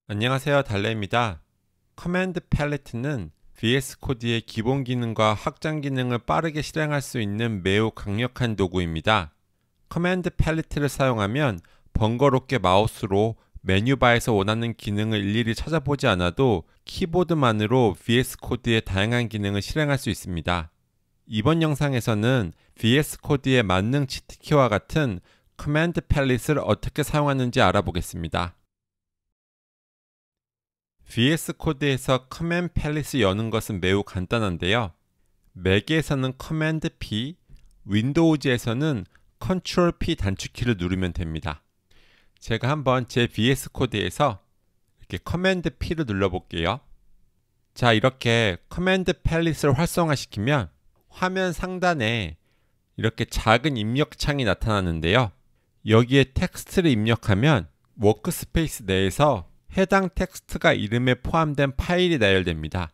안녕하세요, 달래입니다. 커맨드 팔레트는 VS 코드의 기본 기능과 확장 기능을 빠르게 실행할 수 있는 매우 강력한 도구입니다. 커맨드 팔레트를 사용하면 번거롭게 마우스로 메뉴바에서 원하는 기능을 일일이 찾아보지 않아도 키보드만으로 VS 코드의 다양한 기능을 실행할 수 있습니다. 이번 영상에서는 VS 코드의 만능 치트키와 같은 커맨드 팔레트를 어떻게 사용하는지 알아보겠습니다. VS 코드에서 커맨드 팔레트 여는 것은 매우 간단한데요. 맥에서는 커맨드 P, 윈도우즈에서는 컨트롤 P 단축키를 누르면 됩니다. 제가 한번 제 VS 코드에서 이렇게 커맨드 P를 눌러볼게요. 자, 이렇게 커맨드 팔레트를 활성화시키면 화면 상단에 이렇게 작은 입력창이 나타나는데요. 여기에 텍스트를 입력하면 워크스페이스 내에서 해당 텍스트가 이름에 포함된 파일이 나열됩니다.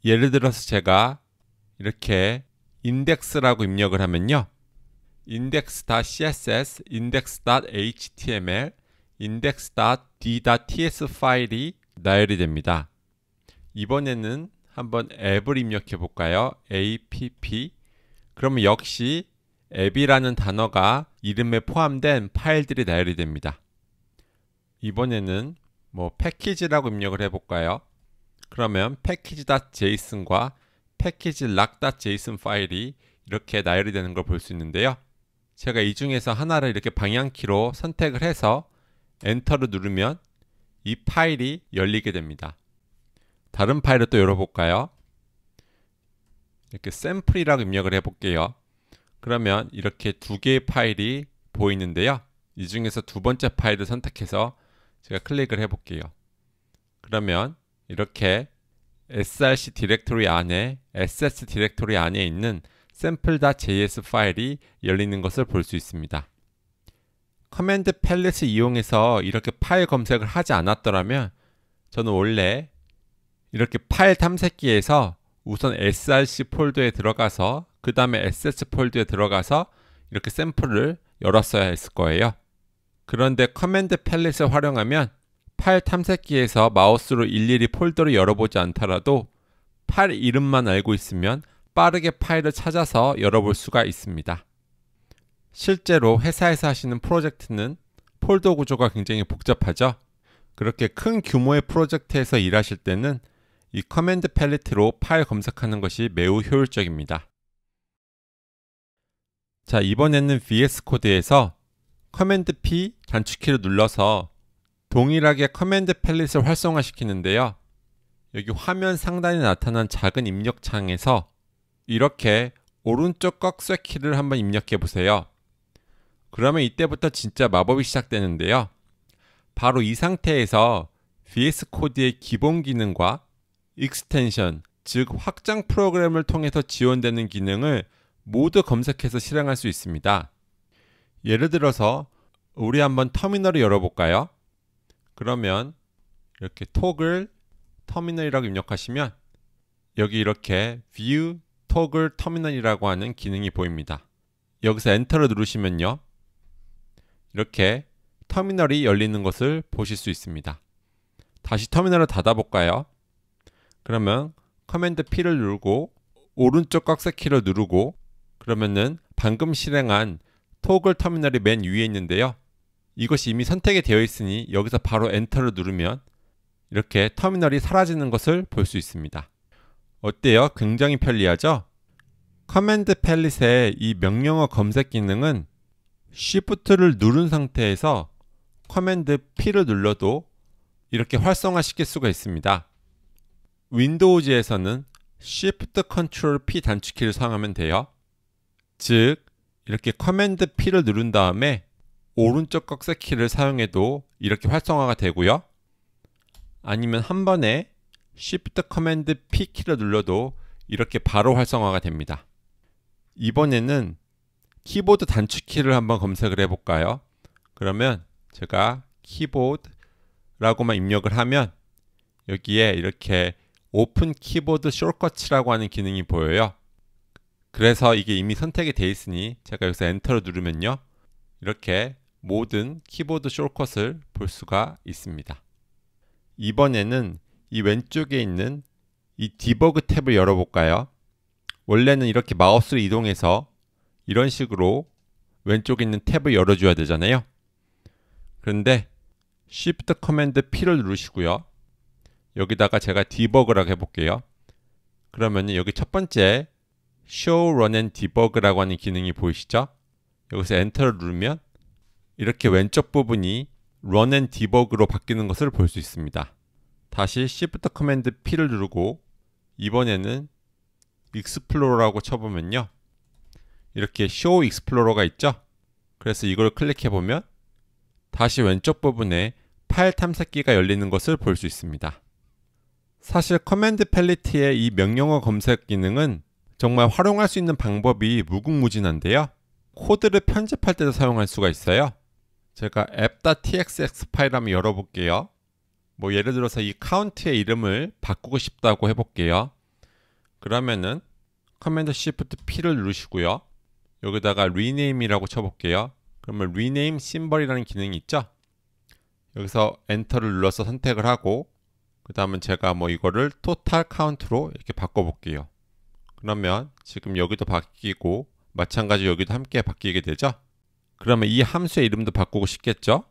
예를 들어서 제가 이렇게 index라고 입력을 하면요. index.css, index.html, index.d.ts 파일이 나열이 됩니다. 이번에는 한번 앱을 입력해 볼까요? app. 그러면 역시 앱이라는 단어가 이름에 포함된 파일들이 나열이 됩니다. 이번에는 패키지라고 입력을 해볼까요? 그러면 package.json과 package.lock.json 파일이 이렇게 나열이 되는 걸 볼 수 있는데요. 제가 이 중에서 하나를 이렇게 방향키로 선택을 해서 엔터를 누르면 이 파일이 열리게 됩니다. 다른 파일을 또 열어볼까요? 이렇게 샘플이라고 입력을 해볼게요. 그러면 이렇게 두 개의 파일이 보이는데요. 이 중에서 두 번째 파일을 선택해서 제가 클릭을 해볼게요. 그러면 이렇게 src 디렉토리 안에 ss 디렉토리 안에 있는 sample.js 파일이 열리는 것을 볼 수 있습니다. 커맨드 팔레트 이용해서 이렇게 파일 검색을 하지 않았더라면 저는 원래 이렇게 파일 탐색기에서 우선 src 폴더에 들어가서 그 다음에 ss 폴더에 들어가서 이렇게 샘플을 열었어야 했을 거예요. 그런데 커맨드 팔레트를 활용하면 파일 탐색기에서 마우스로 일일이 폴더를 열어보지 않더라도 파일 이름만 알고 있으면 빠르게 파일을 찾아서 열어볼 수가 있습니다. 실제로 회사에서 하시는 프로젝트는 폴더 구조가 굉장히 복잡하죠. 그렇게 큰 규모의 프로젝트에서 일하실 때는 이 커맨드 팔레트로 파일 검색하는 것이 매우 효율적입니다. 자, 이번에는 VS 코드에서 커맨드 P 단축키를 눌러서 동일하게 커맨드 팔레트를 활성화시키는데요. 여기 화면 상단에 나타난 작은 입력창에서 이렇게 오른쪽 꺽쇠키를 한번 입력해 보세요. 그러면 이때부터 진짜 마법이 시작되는데요. 바로 이 상태에서 VS 코드의 기본 기능과 익스텐션, 즉 확장 프로그램을 통해서 지원되는 기능을 모두 검색해서 실행할 수 있습니다. 예를 들어서 우리 한번 터미널을 열어볼까요? 그러면 이렇게 토글 터미널이라고 입력하시면 여기 이렇게 view 토글 터미널이라고 하는 기능이 보입니다. 여기서 엔터를 누르시면요. 이렇게 터미널이 열리는 것을 보실 수 있습니다. 다시 터미널을 닫아볼까요? 그러면 커맨드 P를 누르고 오른쪽 꺽쇠키를 누르고 그러면은 방금 실행한 토글 터미널이 맨 위에 있는데요. 이것이 이미 선택이 되어 있으니 여기서 바로 엔터를 누르면 이렇게 터미널이 사라지는 것을 볼 수 있습니다. 어때요? 굉장히 편리하죠? 커맨드 팔레트의 이 명령어 검색 기능은 Shift를 누른 상태에서 커맨드 P를 눌러도 이렇게 활성화시킬 수가 있습니다. 윈도우즈에서는 Shift Ctrl P 단축키를 사용하면 돼요. 즉 이렇게 커맨드 P를 누른 다음에 오른쪽 꺽쇠키를 사용해도 이렇게 활성화가 되고요. 아니면 한 번에 Shift 커맨드 P 키를 눌러도 이렇게 바로 활성화가 됩니다. 이번에는 키보드 단축키를 한번 검색을 해볼까요? 그러면 제가 키보드라고만 입력을 하면 여기에 이렇게 오픈 키보드 숏커츠라고 하는 기능이 보여요. 그래서 이게 이미 선택이 되어 있으니 제가 여기서 엔터를 누르면요, 이렇게 모든 키보드 숏컷을 볼 수가 있습니다. 이번에는 이 왼쪽에 있는 이 디버그 탭을 열어볼까요? 원래는 이렇게 마우스를 이동해서 이런 식으로 왼쪽에 있는 탭을 열어줘야 되잖아요. 그런데 Shift Command P를 누르시고요. 여기다가 제가 디버그라고 해볼게요. 그러면 여기 첫 번째 Show Run and Debug라고 하는 기능이 보이시죠? 여기서 엔터를 누르면 이렇게 왼쪽 부분이 Run and Debug로 바뀌는 것을 볼 수 있습니다. 다시 Shift Command P를 누르고 이번에는 Explorer라고 쳐보면요, 이렇게 Show Explorer가 있죠? 그래서 이걸 클릭해보면 다시 왼쪽 부분에 파일 탐색기가 열리는 것을 볼 수 있습니다. 사실 커맨드 팰리트의 이 명령어 검색 기능은 정말 활용할 수 있는 방법이 무궁무진한데요. 코드를 편집할 때도 사용할 수가 있어요. 제가 app.txx 파일 한번 열어볼게요. 뭐 예를 들어서 이 카운트의 이름을 바꾸고 싶다고 해볼게요. 그러면은 커맨드 Shift P를 누르시고요. 여기다가 rename이라고 쳐볼게요. 그러면 rename symbol이라는 기능이 있죠. 여기서 엔터를 눌러서 선택을 하고 그 다음은 제가 뭐 이거를 total count로 이렇게 바꿔볼게요. 그러면 지금 여기도 바뀌고 마찬가지로 여기도 함께 바뀌게 되죠. 그러면 이 함수의 이름도 바꾸고 싶겠죠.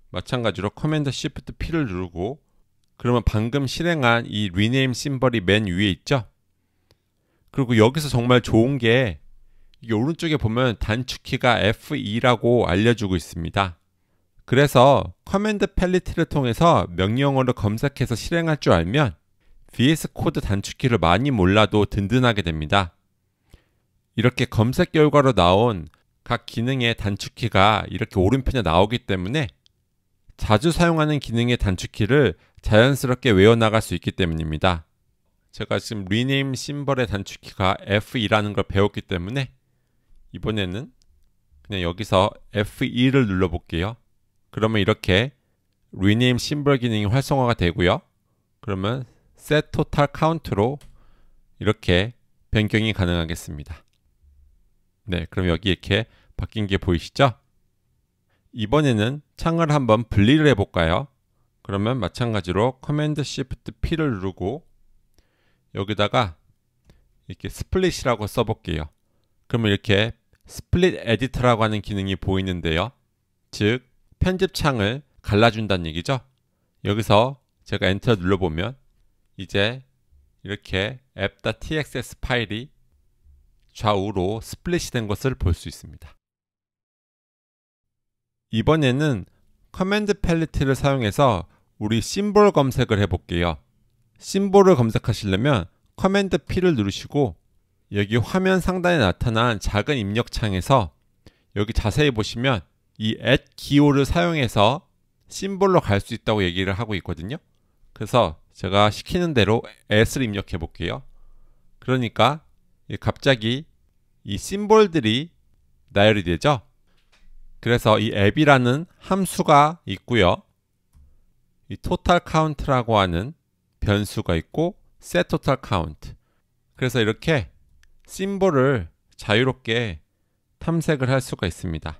마찬가지로 커맨드 Shift P를 누르고 그러면 방금 실행한 이 rename 심벌이 맨 위에 있죠. 그리고 여기서 정말 좋은 게 이게 오른쪽에 보면 단축키가 F2라고 알려주고 있습니다. 그래서 커맨드 팰리트를 통해서 명령어를 검색해서 실행할 줄 알면 VS 코드 단축키를 많이 몰라도 든든하게 됩니다. 이렇게 검색 결과로 나온 각 기능의 단축키가 이렇게 오른편에 나오기 때문에 자주 사용하는 기능의 단축키를 자연스럽게 외워나갈 수 있기 때문입니다. 제가 지금 rename 심벌의 단축키가 F2라는 걸 배웠기 때문에 이번에는 그냥 여기서 F2를 눌러볼게요. 그러면 이렇게 rename 심벌 기능이 활성화가 되고요. 그러면 set total count로 이렇게 변경이 가능하겠습니다. 네, 그럼 여기 이렇게 바뀐 게 보이시죠? 이번에는 창을 한번 분리를 해볼까요? 그러면 마찬가지로 커맨드 Shift P를 누르고 여기다가 이렇게 스플릿이라고 써볼게요. 그러면 이렇게 스플릿 에디터라고 하는 기능이 보이는데요. 즉 편집 창을 갈라준다는 얘기죠. 여기서 제가 엔터 눌러보면 이제 이렇게 app.txs 파일이 좌우로 스플릿이 된 것을 볼 수 있습니다. 이번에는 커맨드 팰리트를 사용해서 우리 심볼 검색을 해볼게요. 심볼을 검색하시려면 커맨드 P를 누르시고 여기 화면 상단에 나타난 작은 입력 창에서 여기 자세히 보시면 이 @기호를 사용해서 심볼로 갈 수 있다고 얘기를 하고 있거든요. 그래서 제가 시키는 대로 s를 입력해 볼게요. 그러니까 갑자기 이 심볼들이 나열이 되죠. 그래서 이 앱이라는 함수가 있고요. 이 total count라고 하는 변수가 있고 set total count. 그래서 이렇게 심볼을 자유롭게 탐색을 할 수가 있습니다.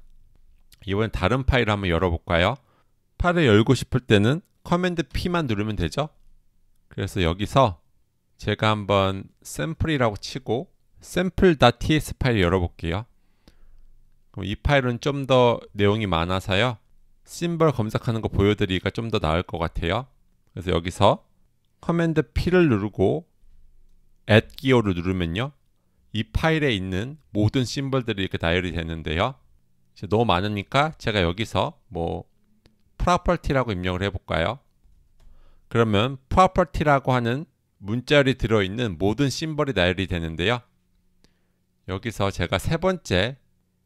이번엔 다른 파일을 한번 열어볼까요? 파일을 열고 싶을 때는 커맨드 P만 누르면 되죠. 그래서 여기서 제가 한번 샘플이라고 치고 sample.ts 파일 열어볼게요. 그럼 이 파일은 좀 더 내용이 많아서요. 심벌 검색하는 거 보여드리기가 좀 더 나을 것 같아요. 그래서 여기서 커맨드 P를 누르고 add 기호를 누르면요. 이 파일에 있는 모든 심벌들이 이렇게 나열이 되는데요. 이제 너무 많으니까 제가 여기서 뭐 property라고 입력을 해볼까요? 그러면 property라고 하는 문자열이 들어있는 모든 심벌이 나열이 되는데요. 여기서 제가 세 번째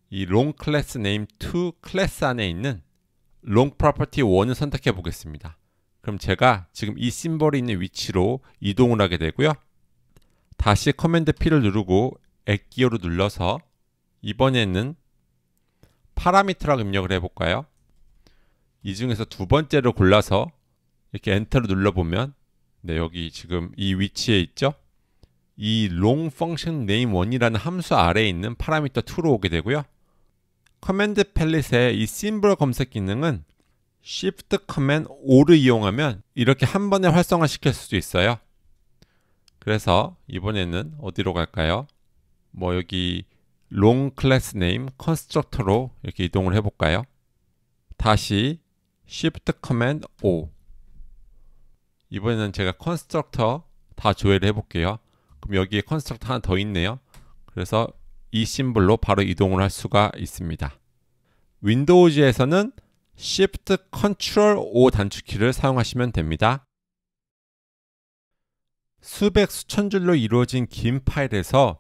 이 long class name 2 클래스 안에 있는 long property 1을 선택해 보겠습니다. 그럼 제가 지금 이 심벌이 있는 위치로 이동을 하게 되고요. 다시 커맨드 P를 누르고 add 기호를 눌러서 이번에는 파라미터라고 입력을 해볼까요? 이 중에서 두 번째로 골라서 이렇게 엔터를 눌러보면 네, 여기 지금 이 위치에 있죠? 이 long function name1이라는 함수 아래에 있는 파라미터 2로 오게 되고요. 커맨드 팰릿의 이 심볼 검색 기능은 Shift Command O를 이용하면 이렇게 한 번에 활성화 시킬 수도 있어요. 그래서 이번에는 어디로 갈까요? 여기 long class name constructor로 이렇게 이동을 해볼까요? 다시 Shift Command O. 이번에는 제가 constructor 다 조회를 해볼게요. 그럼 여기에 constructor 하나 더 있네요. 그래서 이 심볼로 바로 이동을 할 수가 있습니다. 윈도우즈에서는 Shift Ctrl O 단축키를 사용하시면 됩니다. 수백 수천 줄로 이루어진 긴 파일에서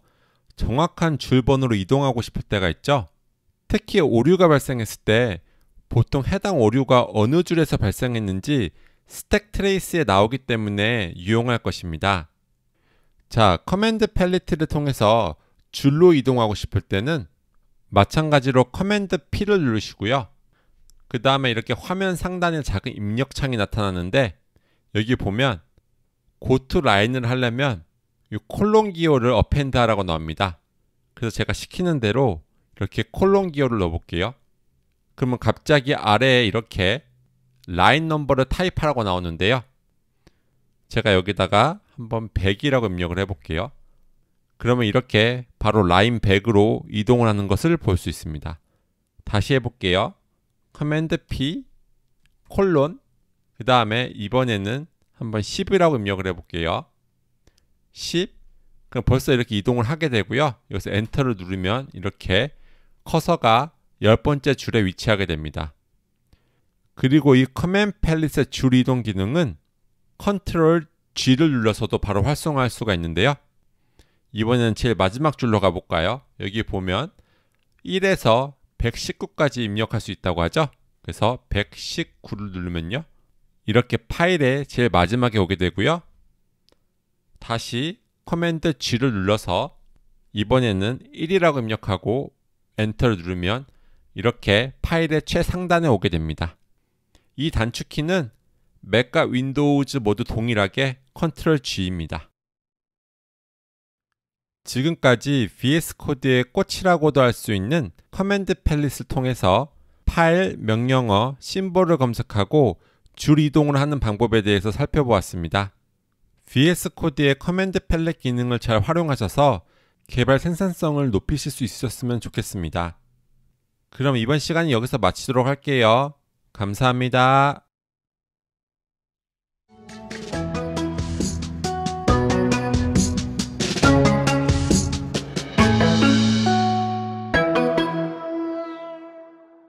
정확한 줄번호로 이동하고 싶을 때가 있죠. 특히 오류가 발생했을 때 보통 해당 오류가 어느 줄에서 발생했는지 스택 트레이스에 나오기 때문에 유용할 것입니다. 자, 커맨드 팰리트를 통해서 줄로 이동하고 싶을 때는 마찬가지로 커맨드 P를 누르시고요. 그 다음에 이렇게 화면 상단에 작은 입력창이 나타나는데 여기 보면 Go to line을 하려면 이 콜론 기호를 append 하라고 나옵니다. 그래서 제가 시키는 대로 이렇게 콜론 기호를 넣어볼게요. 그러면 갑자기 아래에 이렇게 라인 넘버를 타입하라고 나오는데요. 제가 여기다가 한번 100이라고 입력을 해볼게요. 그러면 이렇게 바로 라인 100으로 이동을 하는 것을 볼 수 있습니다. 다시 해볼게요. 커맨드 P 콜론 그 다음에 이번에는 한번 10이라고 입력을 해볼게요. 10 그럼 벌써 이렇게 이동을 하게 되고요. 여기서 엔터를 누르면 이렇게 커서가 10번째 줄에 위치하게 됩니다. 그리고 이 커맨드 팰릿의 줄 이동 기능은 컨트롤 G를 눌러서도 바로 활성화할 수가 있는데요. 이번에는 제일 마지막 줄로 가볼까요? 여기 보면 1에서 119까지 입력할 수 있다고 하죠. 그래서 119를 누르면요. 이렇게 파일의 제일 마지막에 오게 되고요. 다시 커맨드 G를 눌러서 이번에는 1이라고 입력하고 엔터를 누르면 이렇게 파일의 최상단에 오게 됩니다. 이 단축키는 맥과 윈도우즈 모두 동일하게 컨트롤 G입니다. 지금까지 VS 코드의 꽃이라고도 할 수 있는 커맨드 팰릿을 통해서 파일, 명령어, 심볼을 검색하고 줄 이동을 하는 방법에 대해서 살펴보았습니다. VS 코드의 커맨드 팰릿 기능을 잘 활용하셔서 개발 생산성을 높이실 수 있었으면 좋겠습니다. 그럼 이번 시간은 여기서 마치도록 할게요. 감사합니다.